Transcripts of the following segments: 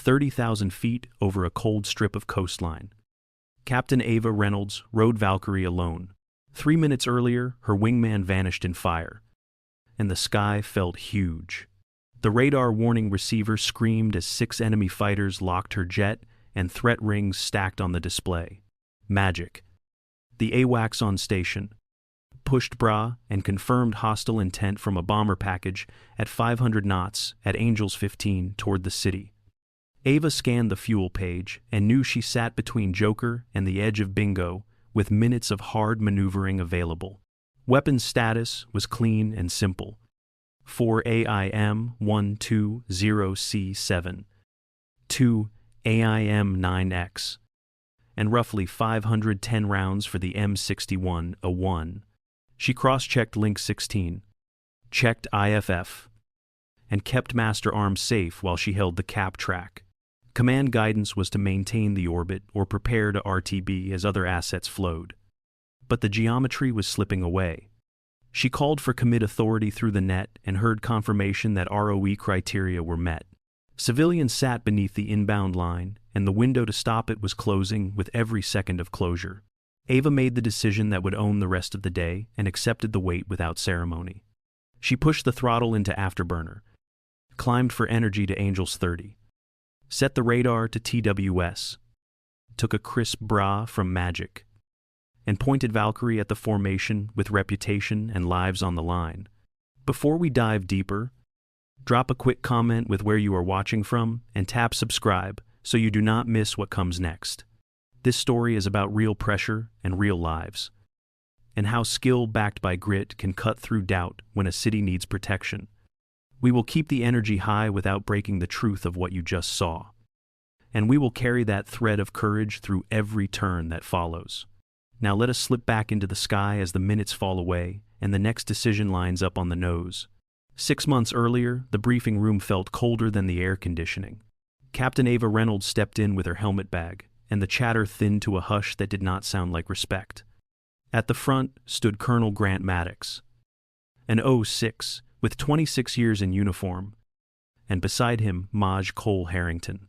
30,000 feet over a cold strip of coastline. Captain Ava Reynolds rode Valkyrie alone. 3 minutes earlier, her wingman vanished in fire, and the sky felt huge. The radar warning receiver screamed as 6 enemy fighters locked her jet and threat rings stacked on the display. Magic. The AWACS on station pushed bra and confirmed hostile intent from a bomber package at 500 knots at Angels 15 toward the city. Ava scanned the fuel page and knew she sat between Joker and the edge of bingo with minutes of hard maneuvering available. Weapons status was clean and simple. 4 AIM-120C7, 2 AIM-9X, and roughly 510 rounds for the M61A1. She cross-checked Link 16, checked IFF, and kept Master Arms safe while she held the cap track. Command guidance was to maintain the orbit or prepare to RTB as other assets flowed. But the geometry was slipping away. She called for commit authority through the net and heard confirmation that ROE criteria were met. Civilians sat beneath the inbound line, and the window to stop it was closing with every second of closure. Ava made the decision that would own the rest of the day and accepted the weight without ceremony. She pushed the throttle into afterburner, climbed for energy to Angels 30, set the radar to TWS, took a crisp bra from Magic, and pointed Valkyrie at the formation with reputation and lives on the line. Before we dive deeper, drop a quick comment with where you are watching from and tap subscribe so you do not miss what comes next. This story is about real pressure and real lives, and how skill backed by grit can cut through doubt when a city needs protection. We will keep the energy high without breaking the truth of what you just saw, and we will carry that thread of courage through every turn that follows. Now let us slip back into the sky as the minutes fall away and the next decision lines up on the nose. 6 months earlier, the briefing room felt colder than the air conditioning. Captain Ava Reynolds stepped in with her helmet bag, and the chatter thinned to a hush that did not sound like respect. At the front stood Colonel Grant Maddox, an 06 with 26 years in uniform, and beside him Maj Cole Harrington,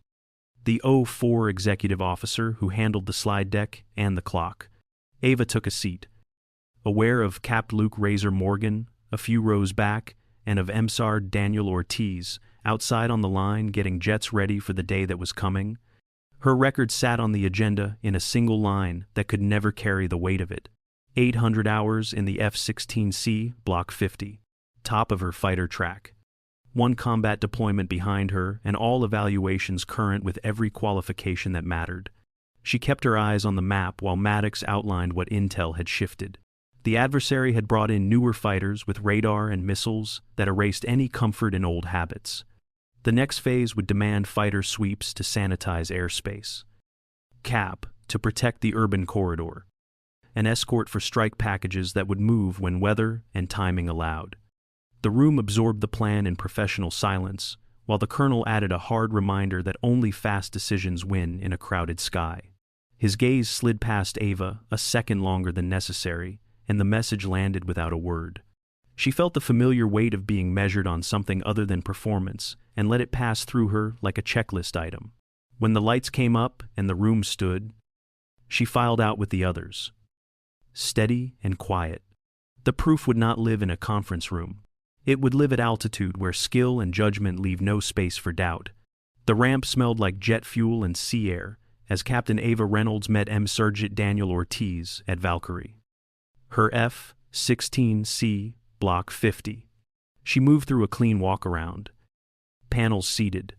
the 04 executive officer who handled the slide deck and the clock. Ava took a seat, aware of Capt. Luke Razor Morgan a few rows back and of MSAR Daniel Ortiz outside on the line getting jets ready for the day that was coming. Her record sat on the agenda in a single line that could never carry the weight of it. 800 hours in the F-16C Block 50, top of her fighter track. 1 combat deployment behind her and all evaluations current with every qualification that mattered. She kept her eyes on the map while Maddox outlined what intel had shifted. The adversary had brought in newer fighters with radar and missiles that erased any comfort in old habits. The next phase would demand fighter sweeps to sanitize airspace, CAP to protect the urban corridor, an escort for strike packages that would move when weather and timing allowed. The room absorbed the plan in professional silence, while the colonel added a hard reminder that only fast decisions win in a crowded sky. His gaze slid past Ava a second longer than necessary, and the message landed without a word. She felt the familiar weight of being measured on something other than performance and let it pass through her like a checklist item. When the lights came up and the room stood, she filed out with the others, steady and quiet. The proof would not live in a conference room. It would live at altitude where skill and judgment leave no space for doubt. The ramp smelled like jet fuel and sea air as Captain Ava Reynolds met Sergeant Daniel Ortiz at Valkyrie, her F-16C Block 50. She moved through a clean walk-around. Panels seated.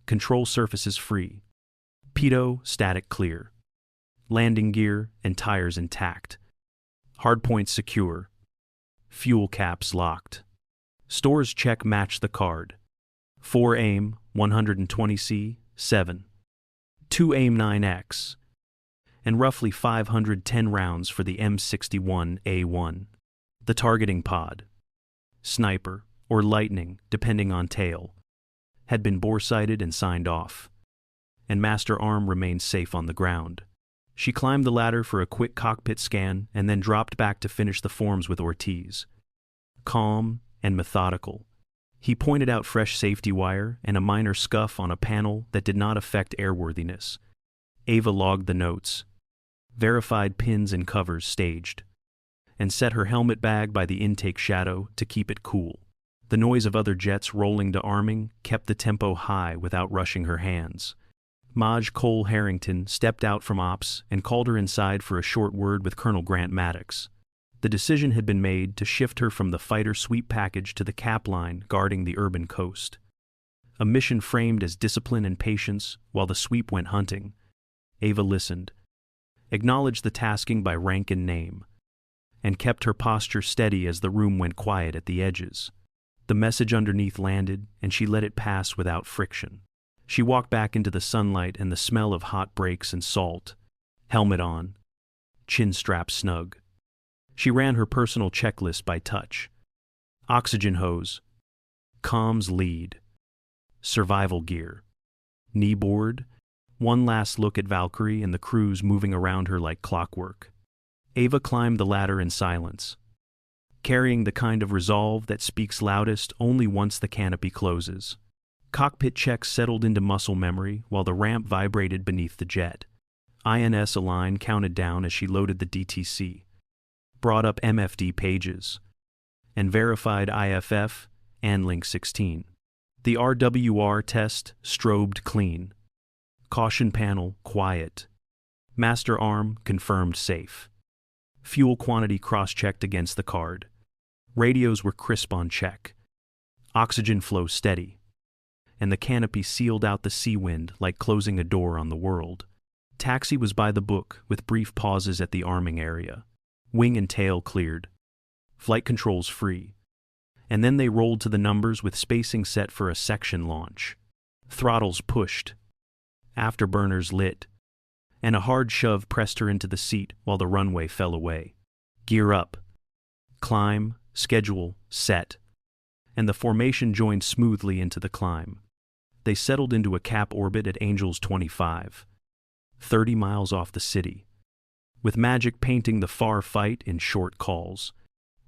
Control surfaces free. Pitot static clear. Landing gear and tires intact. Hardpoints secure. Fuel caps locked. Stores check matched the card. 4 AIM 120C 7. 2 AIM 9X. And roughly 510 rounds for the M61A1. The targeting pod, sniper, or lightning, depending on tail, had been bore-sighted and signed off, and Master Arm remained safe on the ground. She climbed the ladder for a quick cockpit scan and then dropped back to finish the forms with Ortiz. Calm and methodical, He pointed out fresh safety wire and a minor scuff on a panel that did not affect airworthiness. Ava logged the notes, verified pins and covers staged, and set her helmet bag by the intake shadow to keep it cool. The noise of other jets rolling to arming kept the tempo high without rushing her hands. Maj Cole Harrington stepped out from ops and called her inside for a short word with Colonel Grant Maddox. The decision had been made to shift her from the fighter sweep package to the cap line guarding the urban coast. A mission framed as discipline and patience while the sweep went hunting. Ava listened, acknowledged the tasking by rank and name, and kept her posture steady as the room went quiet at the edges. The message underneath landed, and she let it pass without friction. She walked back into the sunlight and the smell of hot brakes and salt. Helmet on, chin strap snug. She ran her personal checklist by touch. Oxygen hose, comms lead, survival gear, knee board, one last look at Valkyrie and the crews moving around her like clockwork. Ava climbed the ladder in silence, carrying the kind of resolve that speaks loudest only once the canopy closes. Cockpit checks settled into muscle memory while the ramp vibrated beneath the jet. INS Align counted down as she loaded the DTC, brought up MFD pages, and verified IFF and Link 16. The RWR test strobed clean. Caution panel quiet. Master arm confirmed safe. Fuel quantity cross-checked against the card. Radios were crisp on check. Oxygen flow steady. And the canopy sealed out the sea wind like closing a door on the world. Taxi was by the book with brief pauses at the arming area. Wing and tail cleared. Flight controls free. And then they rolled to the numbers with spacing set for a section launch. Throttles pushed. Afterburners lit. And a hard shove pressed her into the seat while the runway fell away. Gear up. Climb, schedule, set. And the formation joined smoothly into the climb. They settled into a cap orbit at Angels 25, 30 miles off the city, with Magic painting the far fight in short calls.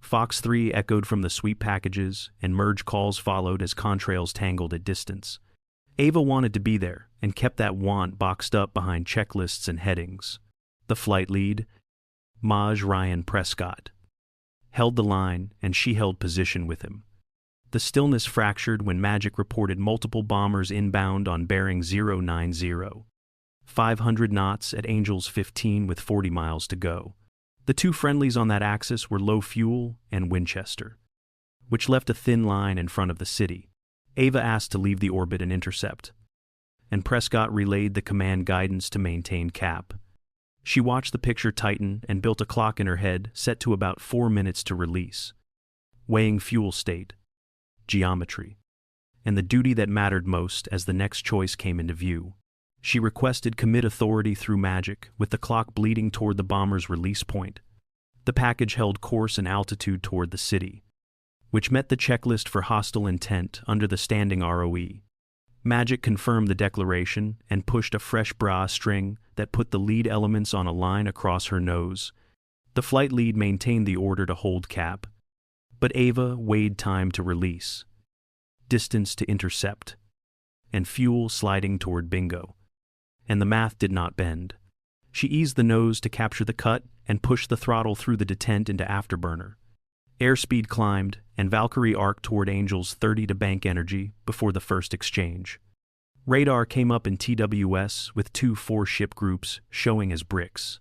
Fox 3 echoed from the sweep packages, and merge calls followed as contrails tangled at distance. Ava wanted to be there, and kept that want boxed up behind checklists and headings. The flight lead, Maj Ryan Prescott, held the line, and she held position with him. The stillness fractured when Magic reported multiple bombers inbound on bearing 090, 500 knots at Angels 15 with 40 miles to go. The two friendlies on that axis were Low Fuel and Winchester, which left a thin line in front of the city. Ava asked to leave the orbit and intercept, and Prescott relayed the command guidance to maintain cap. She watched the picture tighten and built a clock in her head set to about 4 minutes to release, weighing fuel state, geometry, and the duty that mattered most as the next choice came into view. She requested commit authority through Magic, with the clock bleeding toward the bomber's release point. The package held course and altitude toward the city, which met the checklist for hostile intent under the standing ROE. Magic confirmed the declaration and pushed a fresh bra string that put the lead elements on a line across her nose. The flight lead maintained the order to hold cap, but Ava weighed time to release, distance to intercept, and fuel sliding toward bingo. And the math did not bend. She eased the nose to capture the cut and pushed the throttle through the detent into afterburner. Airspeed climbed, and Valkyrie arced toward Angels 30 to bank energy before the first exchange. Radar came up in TWS with 2 4-ship groups showing as bricks.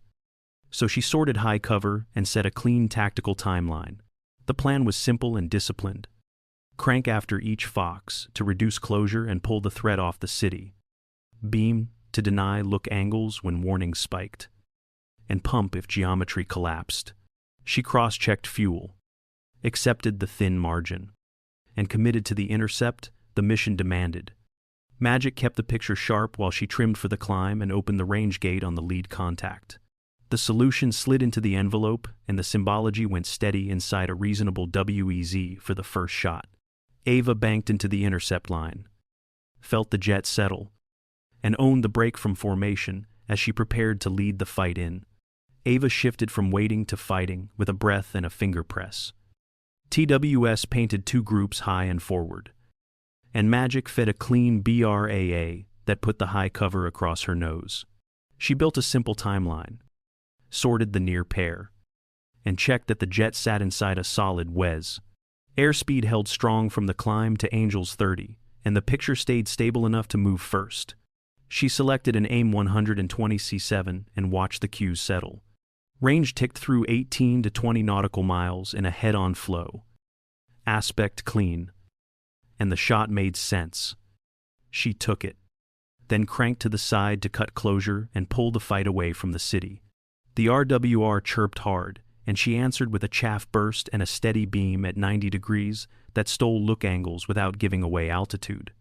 So she sorted high cover and set a clean tactical timeline. The plan was simple and disciplined. Crank after each Fox to reduce closure and pull the threat off the city. Beam to deny look angles when warnings spiked. And pump if geometry collapsed. She cross-checked fuel, accepted the thin margin, and committed to the intercept the mission demanded. Magic kept the picture sharp while she trimmed for the climb and opened the range gate on the lead contact. The solution slid into the envelope, and the symbology went steady inside a reasonable WEZ for the first shot. Ava banked into the intercept line, felt the jet settle, and owned the break from formation as she prepared to lead the fight in. Ava shifted from waiting to fighting with a breath and a finger press. TWS painted 2 groups high and forward, and Magic fed a clean BRAA that put the high cover across her nose. She built a simple timeline, sorted the near pair, and checked that the jet sat inside a solid WES. Airspeed held strong from the climb to Angels 30, and the picture stayed stable enough to move first. She selected an AIM 120C7 and watched the cues settle. Range ticked through 18 to 20 nautical miles in a head-on flow. Aspect clean. And the shot made sense. She took it, then cranked to the side to cut closure and pull the fight away from the city. The RWR chirped hard, and she answered with a chaff burst and a steady beam at 90 degrees that stole look angles without giving away altitude.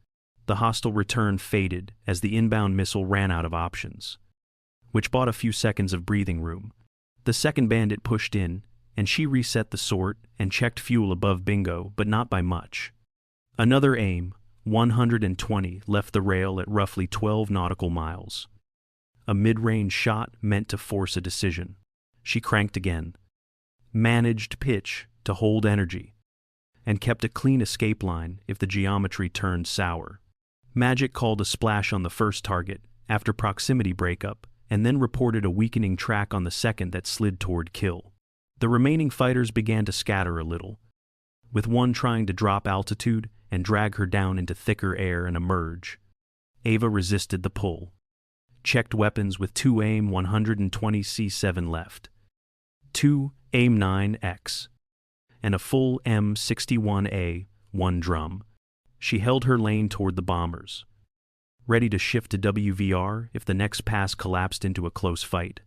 The hostile return faded as the inbound missile ran out of options, which bought a few seconds of breathing room. The second bandit pushed in, and she reset the sort and checked fuel above bingo, but not by much. Another AIM 120 left the rail at roughly 12 nautical miles. A mid-range shot meant to force a decision. She cranked again, managed pitch to hold energy, and kept a clean escape line if the geometry turned sour. Magic called a splash on the first target after proximity breakup, and then reported a weakening track on the second that slid toward kill. The remaining fighters began to scatter a little, with one trying to drop altitude and drag her down into thicker air and emerge. Ava resisted the pull, checked weapons with 2 AIM 120C7 left, 2 AIM 9X, and a full M61A 1 drum. She held her lane toward the bombers, ready to shift to WVR if the next pass collapsed into a close fight.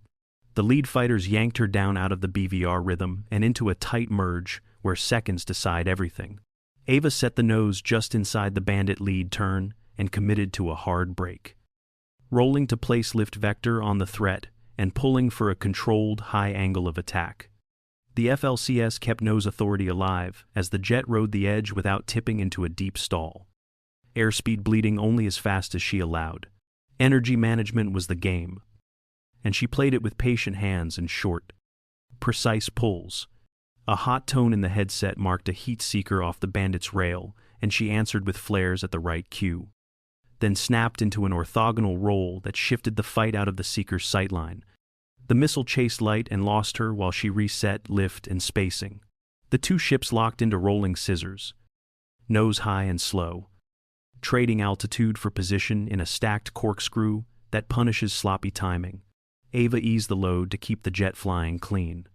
The lead fighters yanked her down out of the BVR rhythm and into a tight merge where seconds decide everything. Ava set the nose just inside the bandit lead turn and committed to a hard brake, rolling to place lift vector on the threat and pulling for a controlled high angle of attack. The FLCS kept nose authority alive as the jet rode the edge without tipping into a deep stall, airspeed bleeding only as fast as she allowed. Energy management was the game, and she played it with patient hands and short, precise pulls. A hot tone in the headset marked a heat seeker off the bandit's rail, and she answered with flares at the right cue, then snapped into an orthogonal roll that shifted the fight out of the seeker's sightline. The missile chased light and lost her while she reset lift and spacing. The two ships locked into rolling scissors, nose high and slow, trading altitude for position in a stacked corkscrew that punishes sloppy timing. Ava eased the load to keep the jet flying clean,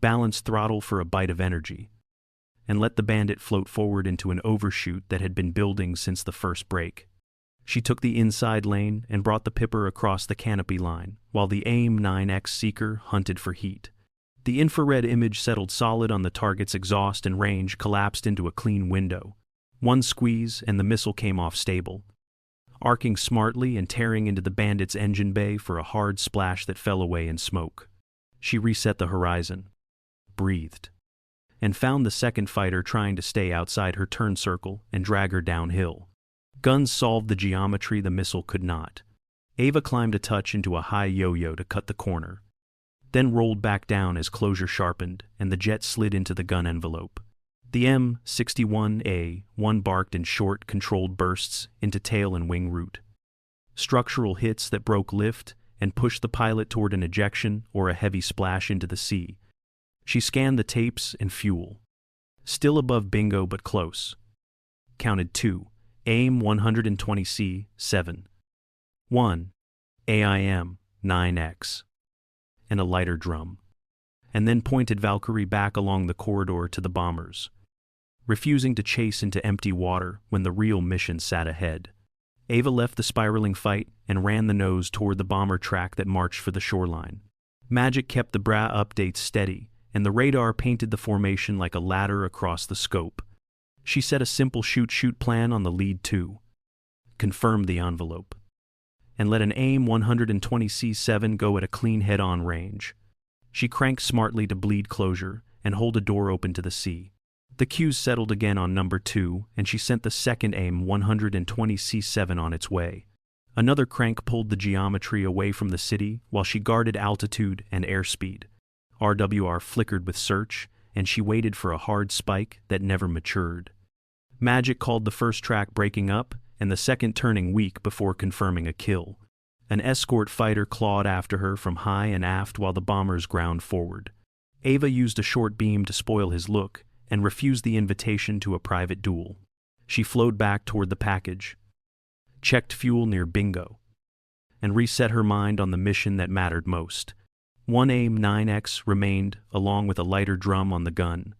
balanced throttle for a bite of energy, and let the bandit float forward into an overshoot that had been building since the first break. She took the inside lane and brought the Pipper across the canopy line, while the AIM 9X Seeker hunted for heat. The infrared image settled solid on the target's exhaust, and range collapsed into a clean window. One squeeze and the missile came off stable, arcing smartly and tearing into the bandit's engine bay for a hard splash that fell away in smoke. She reset the horizon, breathed, and found the second fighter trying to stay outside her turn circle and drag her downhill. Guns solved the geometry the missile could not. Ava climbed a touch into a high yo-yo to cut the corner, then rolled back down as closure sharpened and the jet slid into the gun envelope. The M61A1 barked in short, controlled bursts into tail and wing route. Structural hits that broke lift and pushed the pilot toward an ejection or a heavy splash into the sea. She scanned the tapes and fuel. Still above bingo but close. Counted 2. AIM 120C7. 1. AIM 9X. And a lighter drum. And then pointed Valkyrie back along the corridor to the bombers, refusing to chase into empty water when the real mission sat ahead. Ava left the spiraling fight and ran the nose toward the bomber track that marched for the shoreline. Magic kept the BRA updates steady, and the radar painted the formation like a ladder across the scope. She set a simple shoot-shoot plan on the lead 2, confirmed the envelope, and let an AIM 120C7 go at a clean head-on range. She cranked smartly to bleed closure and hold a door open to the sea. The cues settled again on number 2, and she sent the second AIM 120C7 on its way. Another crank pulled the geometry away from the city while she guarded altitude and airspeed. RWR flickered with search, and she waited for a hard spike that never matured. Magic called the first track breaking up and the second turning weak before confirming a kill. An escort fighter clawed after her from high and aft while the bombers ground forward. Ava used a short beam to spoil his look and refused the invitation to a private duel. She flowed back toward the package, checked fuel near Bingo, and reset her mind on the mission that mattered most. One AIM-9X remained, along with a lighter drum on the gun.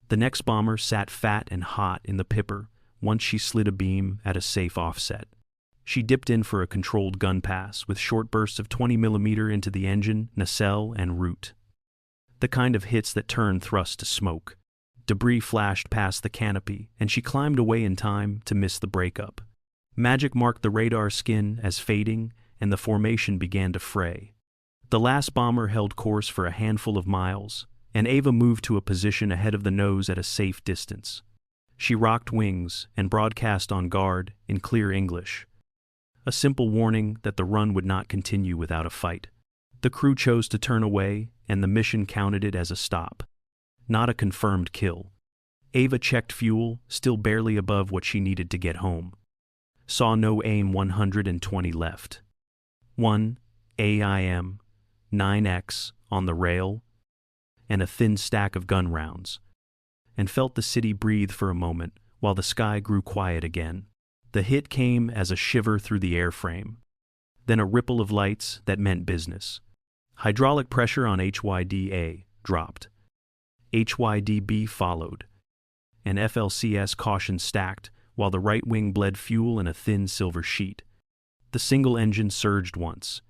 The next bomber sat fat and hot in the pipper once she slid a beam at a safe offset. She dipped in for a controlled gun pass with short bursts of 20mm into the engine, nacelle, and root. The kind of hits that turn thrust to smoke. Debris flashed past the canopy, and she climbed away in time to miss the breakup. Magic marked the radar skin as fading, and the formation began to fray. The last bomber held course for a handful of miles, and Ava moved to a position ahead of the nose at a safe distance. She rocked wings and broadcast on guard in clear English. A simple warning that the run would not continue without a fight. The crew chose to turn away, and the mission counted it as a stop, not a confirmed kill. Ava checked fuel, still barely above what she needed to get home. Saw no AIM-120 left. One AIM-9X on the rail, and a thin stack of gun rounds, and felt the city breathe for a moment while the sky grew quiet again. The hit came as a shiver through the airframe, then a ripple of lights that meant business. Hydraulic pressure on HYD-A dropped. HYD-B followed, and FLCS caution stacked while the right wing bled fuel in a thin silver sheet. The single engine surged once,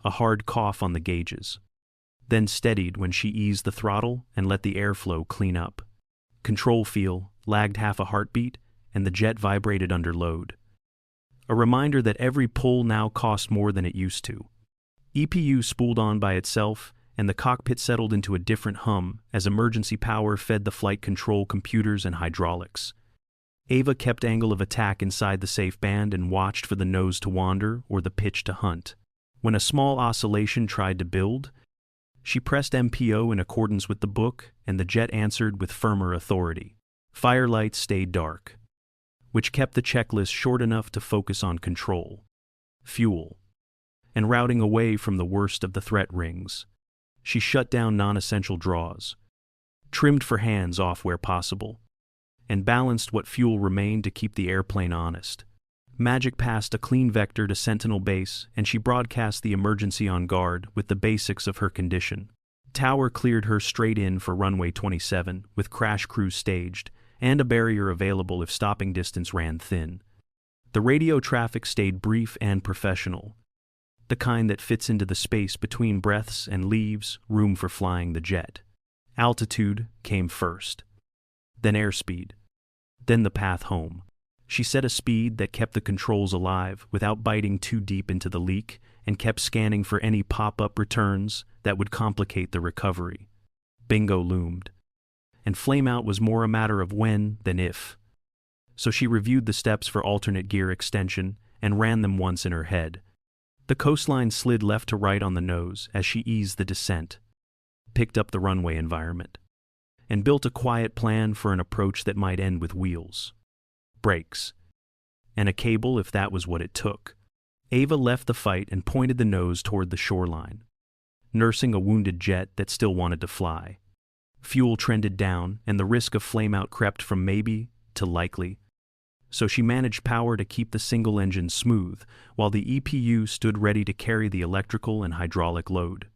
a hard cough on the gauges, then steadied when she eased the throttle and let the airflow clean up. Control feel lagged half a heartbeat, and the jet vibrated under load. A reminder that every pull now cost more than it used to. EPU spooled on by itself, and the cockpit settled into a different hum as emergency power fed the flight control computers and hydraulics. Ava kept angle of attack inside the safe band and watched for the nose to wander or the pitch to hunt. When a small oscillation tried to build, she pressed MPO in accordance with the book, and the jet answered with firmer authority. Firelights stayed dark, which kept the checklist short enough to focus on control, fuel, and routing away from the worst of the threat rings. She shut down non-essential draws, trimmed for hands off where possible, and balanced what fuel remained to keep the airplane honest. Magic passed a clean vector to Sentinel Base, and she broadcast the emergency on guard with the basics of her condition. Tower cleared her straight in for runway 27, with crash crews staged, and a barrier available if stopping distance ran thin. The radio traffic stayed brief and professional, the kind that fits into the space between breaths and leaves room for flying the jet. Altitude came first, then airspeed, then the path home. She set a speed that kept the controls alive without biting too deep into the leak, and kept scanning for any pop-up returns that would complicate the recovery. Bingo loomed, and flameout was more a matter of when than if. So she reviewed the steps for alternate gear extension and ran them once in her head. The coastline slid left to right on the nose as she eased the descent, picked up the runway environment, and built a quiet plan for an approach that might end with wheels, brakes, and a cable if that was what it took. Ava left the fight and pointed the nose toward the shoreline, nursing a wounded jet that still wanted to fly. Fuel trended down, and the risk of flameout crept from maybe to likely, so she managed power to keep the single engine smooth, while the EPU stood ready to carry the electrical and hydraulic load.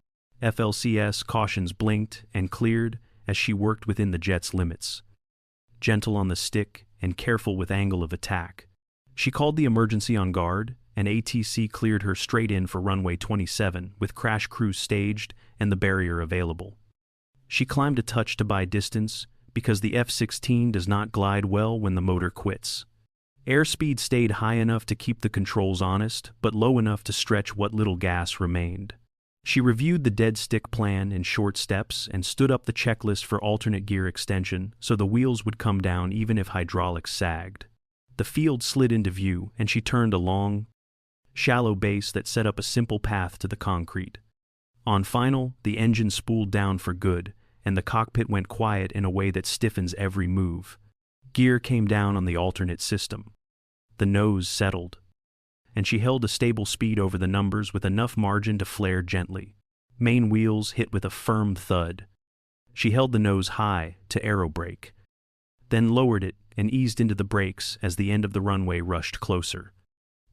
FLCS cautions blinked and cleared as she worked within the jet's limits, gentle on the stick and careful with angle of attack. She called the emergency on guard, and ATC cleared her straight in for runway 27 with crash crews staged and the barrier available. She climbed a touch to buy distance because the F-16 does not glide well when the motor quits. Airspeed stayed high enough to keep the controls honest, but low enough to stretch what little gas remained. She reviewed the dead stick plan in short steps and stood up the checklist for alternate gear extension so the wheels would come down even if hydraulics sagged. The field slid into view, and she turned a long, shallow base that set up a simple path to the concrete. On final, the engine spooled down for good, and the cockpit went quiet in a way that stiffens every move. Gear came down on the alternate system. The nose settled, and she held a stable speed over the numbers with enough margin to flare gently. Main wheels hit with a firm thud. She held the nose high to aerobrake, then lowered it and eased into the brakes as the end of the runway rushed closer.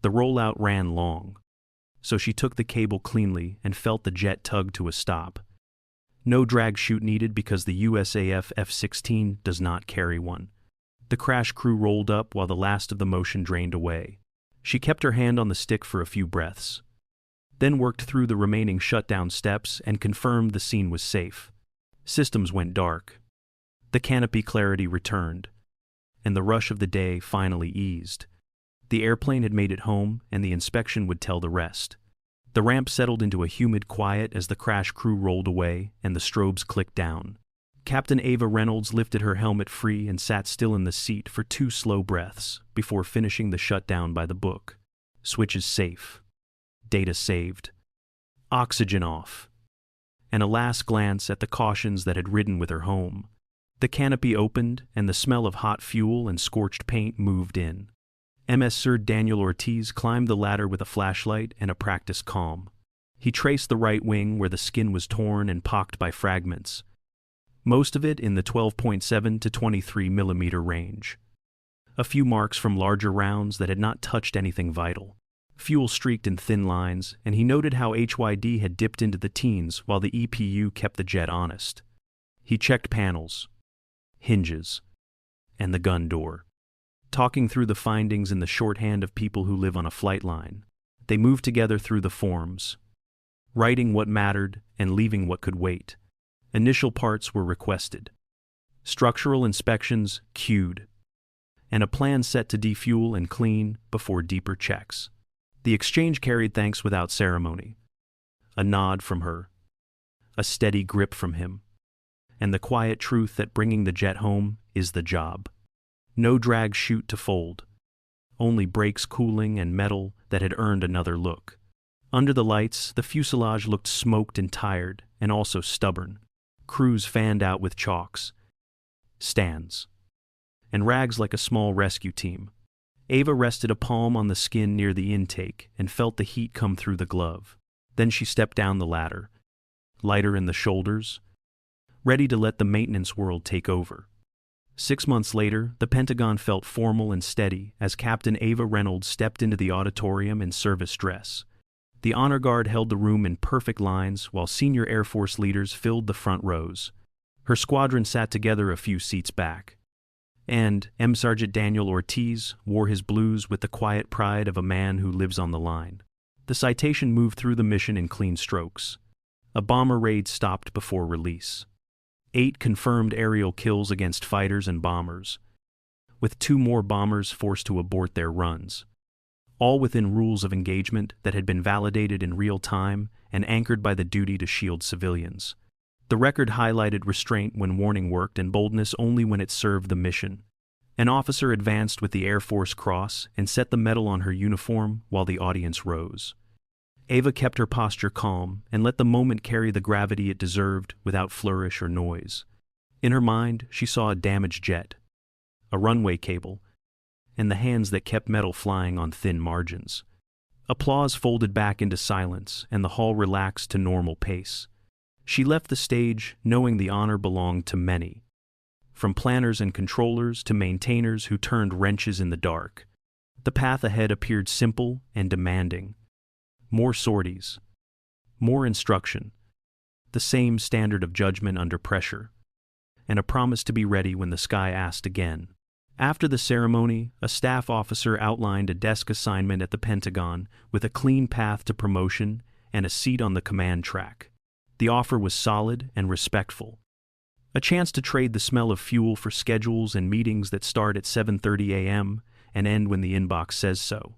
The rollout ran long, so she took the cable cleanly and felt the jet tug to a stop. No drag chute needed because the USAF F-16 does not carry one. The crash crew rolled up while the last of the motion drained away. She kept her hand on the stick for a few breaths, then worked through the remaining shutdown steps and confirmed the scene was safe. Systems went dark. The canopy clarity returned, and the rush of the day finally eased. The airplane had made it home, and the inspection would tell the rest. The ramp settled into a humid quiet as the crash crew rolled away and the strobes clicked down. Captain Ava Reynolds lifted her helmet free and sat still in the seat for 2 slow breaths before finishing the shutdown by the book. Switches safe. Data saved. Oxygen off. And a last glance at the cautions that had ridden with her home. The canopy opened, and the smell of hot fuel and scorched paint moved in. MS Sir Daniel Ortiz climbed the ladder with a flashlight and a practiced calm. He traced the right wing where the skin was torn and pocked by fragments, most of it in the 12.7 to 23 millimeter range. A few marks from larger rounds that had not touched anything vital. Fuel streaked in thin lines, and he noted how HYD had dipped into the teens while the EPU kept the jet honest. He checked panels, hinges, and the gun door. Talking through the findings in the shorthand of people who live on a flight line, they moved together through the forms, writing what mattered and leaving what could wait. Initial parts were requested, structural inspections queued, and a plan set to defuel and clean before deeper checks. The exchange carried thanks without ceremony. A nod from her, a steady grip from him, and the quiet truth that bringing the jet home is the job. No drag chute to fold, only brakes cooling and metal that had earned another look. Under the lights, the fuselage looked smoked and tired, and also stubborn. Crews fanned out with chalks, stands, and rags like a small rescue team. Ava rested a palm on the skin near the intake and felt the heat come through the glove. Then she stepped down the ladder, lighter in the shoulders, ready to let the maintenance world take over. 6 months later, the Pentagon felt formal and steady as Captain Ava Reynolds stepped into the auditorium in service dress. The Honor Guard held the room in perfect lines while senior Air Force leaders filled the front rows. Her squadron sat together a few seats back. And M. Sergeant Daniel Ortiz wore his blues with the quiet pride of a man who lives on the line. The citation moved through the mission in clean strokes. A bomber raid stopped before release. 8 confirmed aerial kills against fighters and bombers, with 2 more bombers forced to abort their runs, all within rules of engagement that had been validated in real time and anchored by the duty to shield civilians. The record highlighted restraint when warning worked and boldness only when it served the mission. An officer advanced with the Air Force Cross and set the medal on her uniform while the audience rose. Ava kept her posture calm and let the moment carry the gravity it deserved without flourish or noise. In her mind, she saw a damaged jet, a runway cable, and the hands that kept metal flying on thin margins. Applause folded back into silence, and the hall relaxed to normal pace. She left the stage knowing the honor belonged to many, from planners and controllers to maintainers who turned wrenches in the dark. The path ahead appeared simple and demanding. More sorties, more instruction, the same standard of judgment under pressure, and a promise to be ready when the sky asked again. After the ceremony, a staff officer outlined a desk assignment at the Pentagon with a clean path to promotion and a seat on the command track. The offer was solid and respectful. A chance to trade the smell of fuel for schedules and meetings that start at 7:30 a.m. and end when the inbox says so.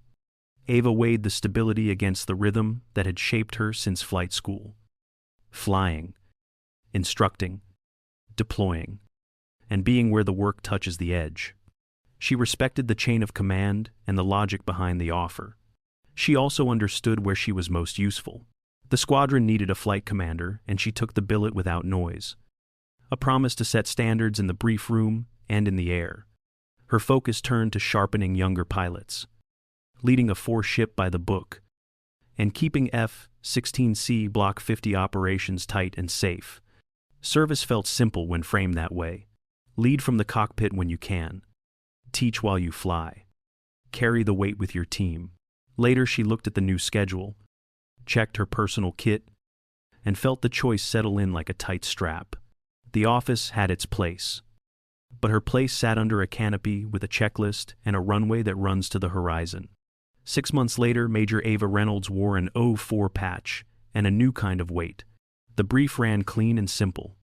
Ava weighed the stability against the rhythm that had shaped her since flight school. Flying, instructing, deploying, and being where the work touches the edge. She respected the chain of command and the logic behind the offer. She also understood where she was most useful. The squadron needed a flight commander, and she took the billet without noise. A promise to set standards in the brief room and in the air. Her focus turned to sharpening younger pilots, leading a 4-ship by the book, and keeping F-16C Block 50 operations tight and safe. Service felt simple when framed that way. Lead from the cockpit when you can. Teach while you fly. Carry the weight with your team. Later, she looked at the new schedule, checked her personal kit, and felt the choice settle in like a tight strap. The office had its place, but her place sat under a canopy with a checklist and a runway that runs to the horizon. 6 months later, Major Ava Reynolds wore an 04 patch and a new kind of weight. The brief ran clean and simple.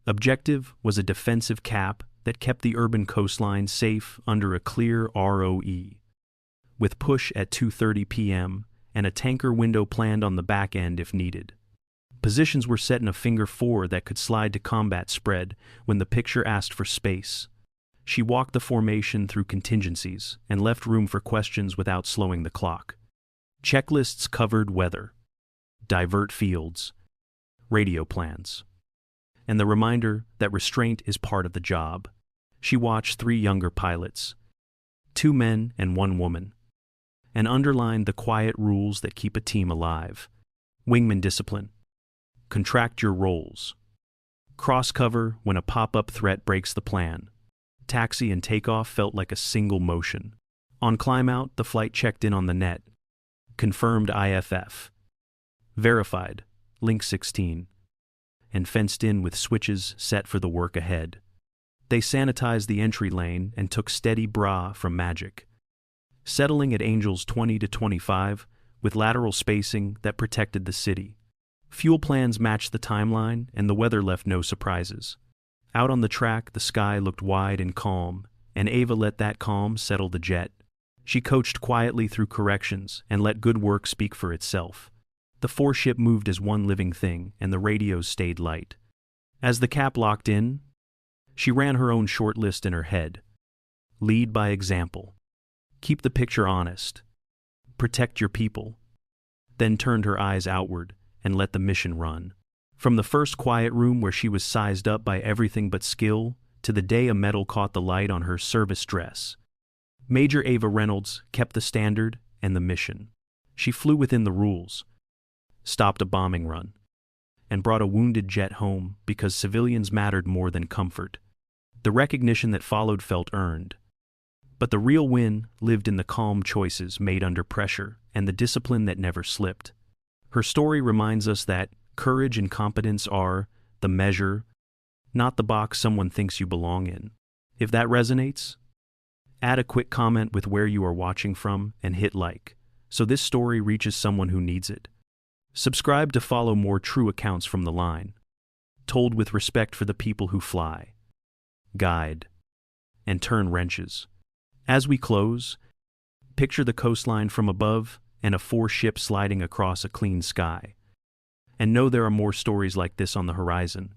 Objective was a defensive cap that kept the urban coastline safe under a clear ROE. With push at 2:30 p.m. and a tanker window planned on the back end if needed. Positions were set in a finger 4 that could slide to combat spread when the picture asked for space. She walked the formation through contingencies and left room for questions without slowing the clock. Checklists covered weather, divert fields, radio plans, and the reminder that restraint is part of the job. She watched 3 younger pilots, 2 men and 1 woman, and underlined the quiet rules that keep a team alive. Wingman discipline. Contract your roles. Cross cover when a pop-up threat breaks the plan. Taxi and takeoff felt like a single motion. On climb out, the flight checked in on the net. Confirmed IFF. Verified, Link 16. And fenced in with switches set for the work ahead. They sanitized the entry lane and took steady bra from Magic, settling at Angels 20 to 25 with lateral spacing that protected the city. Fuel plans matched the timeline and the weather left no surprises. Out on the track, the sky looked wide and calm, and Ava let that calm settle the jet. She coached quietly through corrections and let good work speak for itself. The 4-ship moved as one living thing, and the radios stayed light. As the cap locked in, she ran her own short list in her head. Lead by example. Keep the picture honest. Protect your people. Then turned her eyes outward and let the mission run. From the first quiet room where she was sized up by everything but skill, to the day a medal caught the light on her service dress, Major Ava Reynolds kept the standard and the mission. She flew within the rules, stopped a bombing run, and brought a wounded jet home because civilians mattered more than comfort. The recognition that followed felt earned. But the real win lived in the calm choices made under pressure and the discipline that never slipped. Her story reminds us that courage and competence are the measure, not the box someone thinks you belong in. If that resonates, add a quick comment with where you are watching from and hit like, so this story reaches someone who needs it. Subscribe to follow more true accounts from the line, told with respect for the people who fly, guide, and turn wrenches. As we close, picture the coastline from above and a 4-ship sliding across a clean sky. And know there are more stories like this on the horizon.